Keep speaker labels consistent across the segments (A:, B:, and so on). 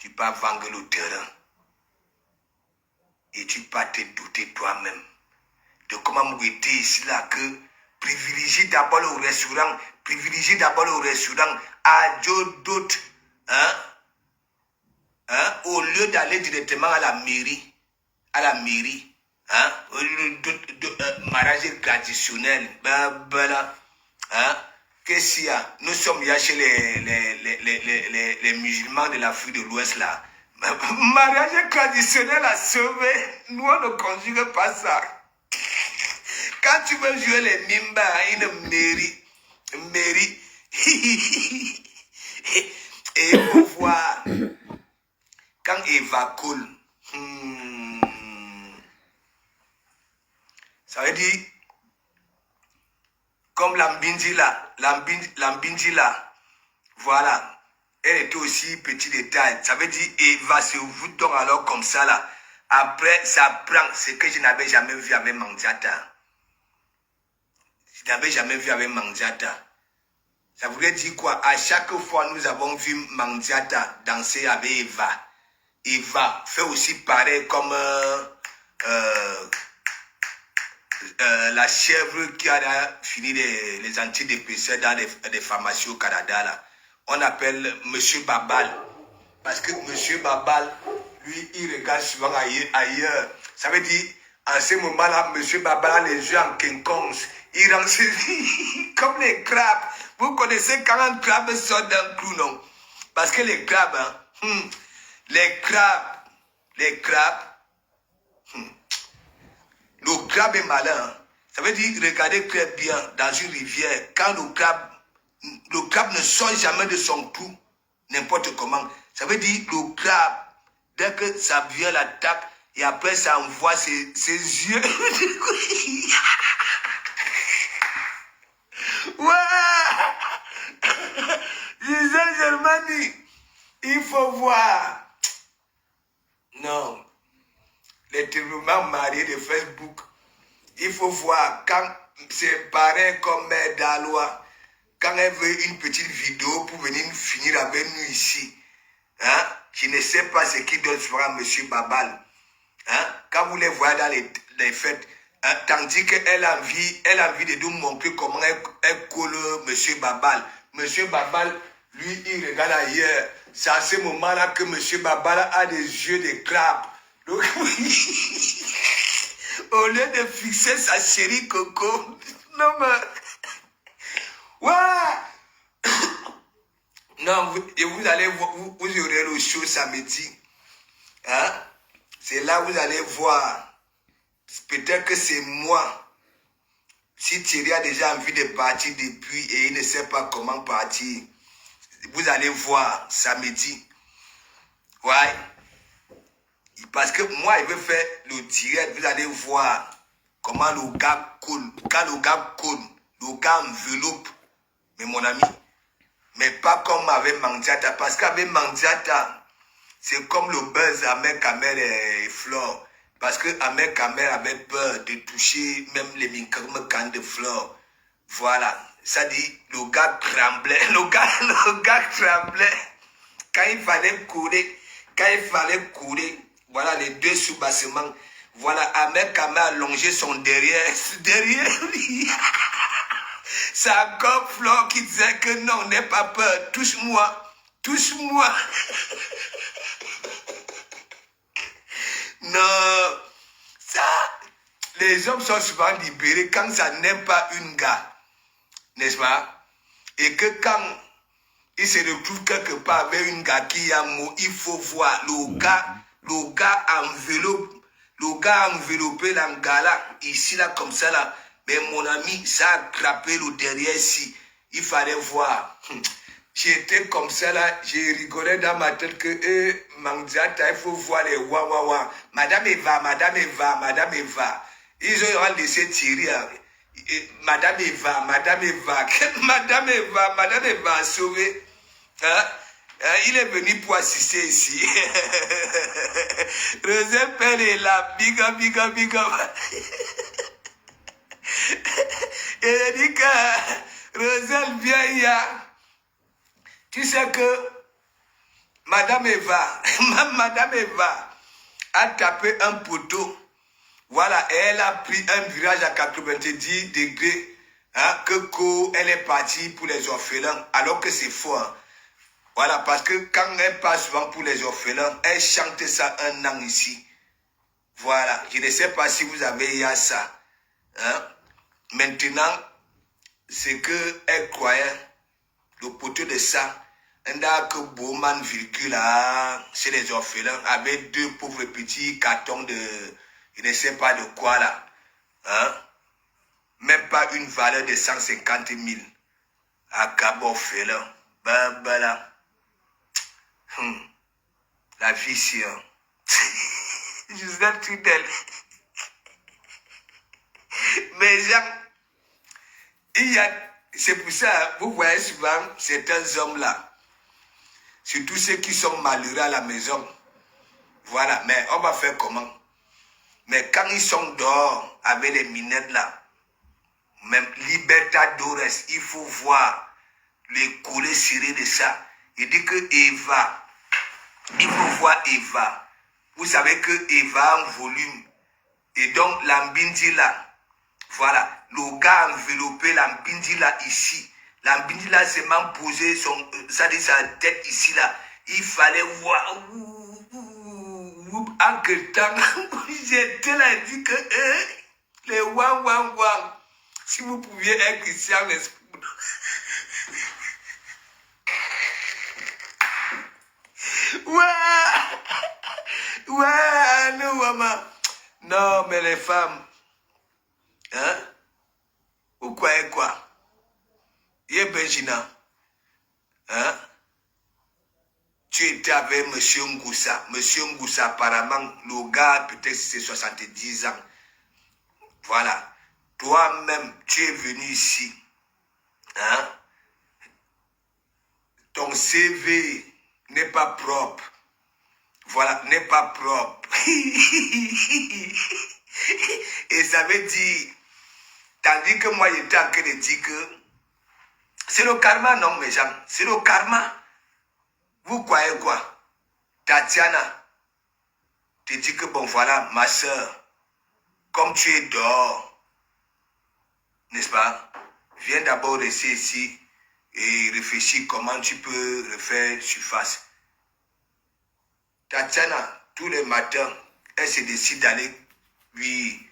A: tu peux vendre le terrain. Et tu peux te douter toi-même de comment vous êtes ici là que privilégiez d'abord le restaurant, à d'autres, au lieu d'aller directement à la mairie, au lieu de mariage traditionnel, qu'est-ce qu'il y a? Nous sommes là chez les musulmans de l'Afrique de l'Ouest là. Mariage traditionnel à sauver, nous on ne conjugue pas ça. Quand tu veux jouer les mimba à une mairie, et il faut voir, quand Eva coule, ça veut dire, comme Lambindi là, voilà. Elle était aussi petit détail. Ça veut dire, Eva se voûte donc alors comme ça là. Après, ça prend ce que je n'avais jamais vu avec Mandiata. Je n'avais jamais vu avec Mandiata. Ça voulait dire quoi? À chaque fois, nous avons vu Mandiata danser avec Eva. Eva fait aussi pareil comme la chèvre qui a fini les antidépresseurs dans des pharmacies au Canada là. On appelle Monsieur Babal. Parce que Monsieur Babal, lui, il regarde souvent ailleurs. Ça veut dire, en ce moment-là, Monsieur Babal a les yeux en quinconce. Il rentre comme les crabes. Vous connaissez quand un crabe sort d'un clou, non? Parce que les crabes, le crabe est malin. Ça veut dire, regardez très bien dans une rivière, quand le crabe ne sort jamais de son clou, n'importe comment. Ça veut dire, le crabe, dès que ça vient l'attaque, et après ça envoie ses yeux. Ouais! Gisèle Germani, il faut voir. Non. Les tribunaux mariés de Facebook, il faut voir quand c'est pareil comme Mère Dalois. Quand elle veut une petite vidéo pour venir finir avec nous ici, je ne sais pas ce qui doit se faire à M. Babal. Quand vous les voyez dans les fêtes, tandis qu'elle a envie de nous montrer comment elle colle M. Babal. M. Babal, lui, il regarde ailleurs. C'est à ce moment-là que M. Babal a des yeux de crabe. Donc, au lieu de fixer sa chérie Coco, non mais... Ouais! Non, vous allez voir, vous aurez le show samedi. C'est là où vous allez voir. Peut-être que c'est moi. Si Thierry a déjà envie de partir depuis et il ne sait pas comment partir, vous allez voir samedi. Ouais. Parce que moi, il veut faire le direct. Vous allez voir comment le gars coule. Quand le gars coule, le gars enveloppe. Mais mon ami, mais pas comme avec Mandiata. Parce qu'avec Mandiata, c'est comme le buzz avec Kamer et Flore. Parce que Ahmed Kamer avait peur de toucher même les micro-cannes de Flore. Voilà. Ça dit, le gars tremblait. Le gars tremblait. Quand il fallait courir, voilà les deux sous-bassements. Voilà, Ahmed Kamer a longé son derrière. Derrière lui. C'est encore Flore qui disait que non, n'aie pas peur. Touche-moi. Touche-moi. Non. Ça, les hommes sont souvent libérés quand ça n'aime pas une gars. N'est-ce pas? Et que quand il se retrouve quelque part avec une gars qui a mot, il faut voir le gars enveloppé dans le gars là, ici là, comme ça là. Mais mon ami, ça a crapé le derrière ici. Il fallait voir. J'étais comme ça là, j'ai rigolé dans ma tête que Mandiata, il faut voir les wa. Madame Eva. Ils ont laissé tirer. Madame Eva. Madame Eva a sauvé. Il est venu pour assister ici. Roselle Pelle est là. Big up. Et il dit que Roselle vient hier. Tu sais que Madame Eva, Madame Eva a tapé un poteau. Voilà, et elle a pris un virage à 90 degrés. Hein, elle est partie pour les orphelins, alors que c'est faux. Hein. Voilà, parce que quand elle passe souvent pour les orphelins, elle chante ça un an ici. Voilà, je ne sais pas si vous avez eu ça. Hein. Maintenant, c'est qu'elle croyait, le poteau de ça, un que Bowman véhicule chez les orphelins avec 2 pauvres petits cartons de, je ne sais pas de quoi là. Hein? Même pas une valeur de 150 000 à Cabo orphelin. Ben là. La vie c'est un. Je suis Trudel. Mais gens, c'est pour ça, vous voyez souvent certains hommes-là, surtout ceux qui sont malheureux à la maison. Voilà, mais on va faire comment? Mais quand ils sont dehors avec les minettes là, même Libertadores, il faut voir les collets serrés de ça. Il dit que Eva, il faut voir Eva. Vous savez que Eva a un volume. Et donc l'ambindi là, voilà, le gars a enveloppé l'ambindi là ici. L'ambindi là s'est même posé sa tête ici là. Il fallait voir. En que temps, j'étais là et dit que les wang. Si vous pouviez être ici en esprit. Ouais, non, maman. Non, mais les femmes, hein? Vous croyez quoi? Yé Benjina, hein? Tu étais avec M. Ngoussa. M. Ngoussa, apparemment, le gars, peut-être c'est 70 ans. Voilà. Toi-même, tu es venu ici. Hein? Ton CV n'est pas propre. Voilà, n'est pas propre. Et ça veut dire, tandis que moi, j'étais en train de dire que c'est le karma, non, mes gens? C'est le karma. Vous croyez quoi? Tatiana te dit que, bon, voilà, ma soeur, comme tu es dehors, n'est-ce pas? Viens d'abord rester ici et réfléchir comment tu peux refaire surface. Tatiana, tous les matins, elle se décide d'aller lui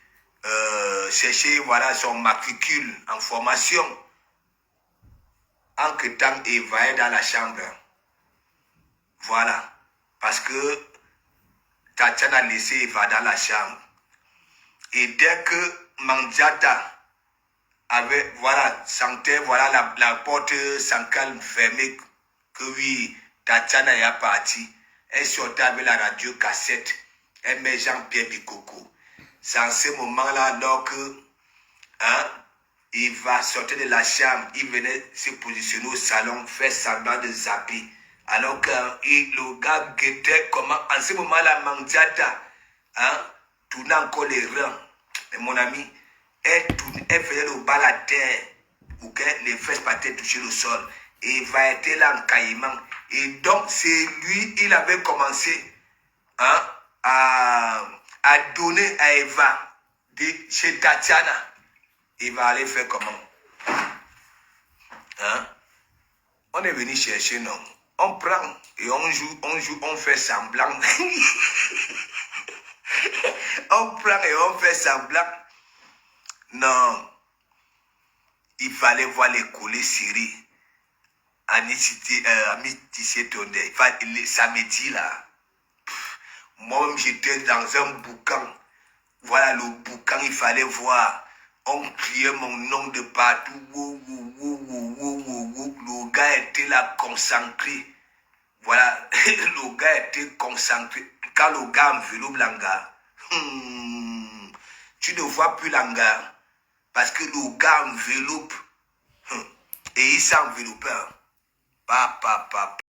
A: chercher voilà, son matricule en formation. En que temps, Eva est dans la chambre. Voilà. Parce que Tatiana a laissé Eva dans la chambre. Et dès que Manjata avait, voilà, sentait, voilà, la porte sans calme fermée, que oui, Tatiana est partie. Elle sortait avec la radio cassette. Elle met Jean-Pierre Bikoko. C'est en ce moment-là, alors que, hein, il va sortir de la chambre, il venait se positionner au salon, faire semblant de zapper. Alors que le gars guettait comment, en ce moment-là, Mandiata, hein, tournait encore les reins. Mais mon ami, elle faisait le bal à terre, pour que les fesses partaient toucher le sol. Et il va être là en caillement. Et donc, c'est lui, il avait commencé, hein, à donner à Eva, chez Tatiana. Il va aller faire comment? Hein? On est venu chercher, non? On prend et on joue, on fait semblant. On prend et on fait semblant. Non. Il fallait voir les collets serrés. Amitié Tondé. Samedi là. Moi-même, j'étais dans un boucan. Voilà le boucan, il fallait voir. On criait mon nom de partout. Le gars était là concentré. Voilà, le gars était concentré. Quand le gars enveloppe l'hangar, tu ne vois plus l'hangar. Parce que le gars enveloppe. Et il s'enveloppe. Papa.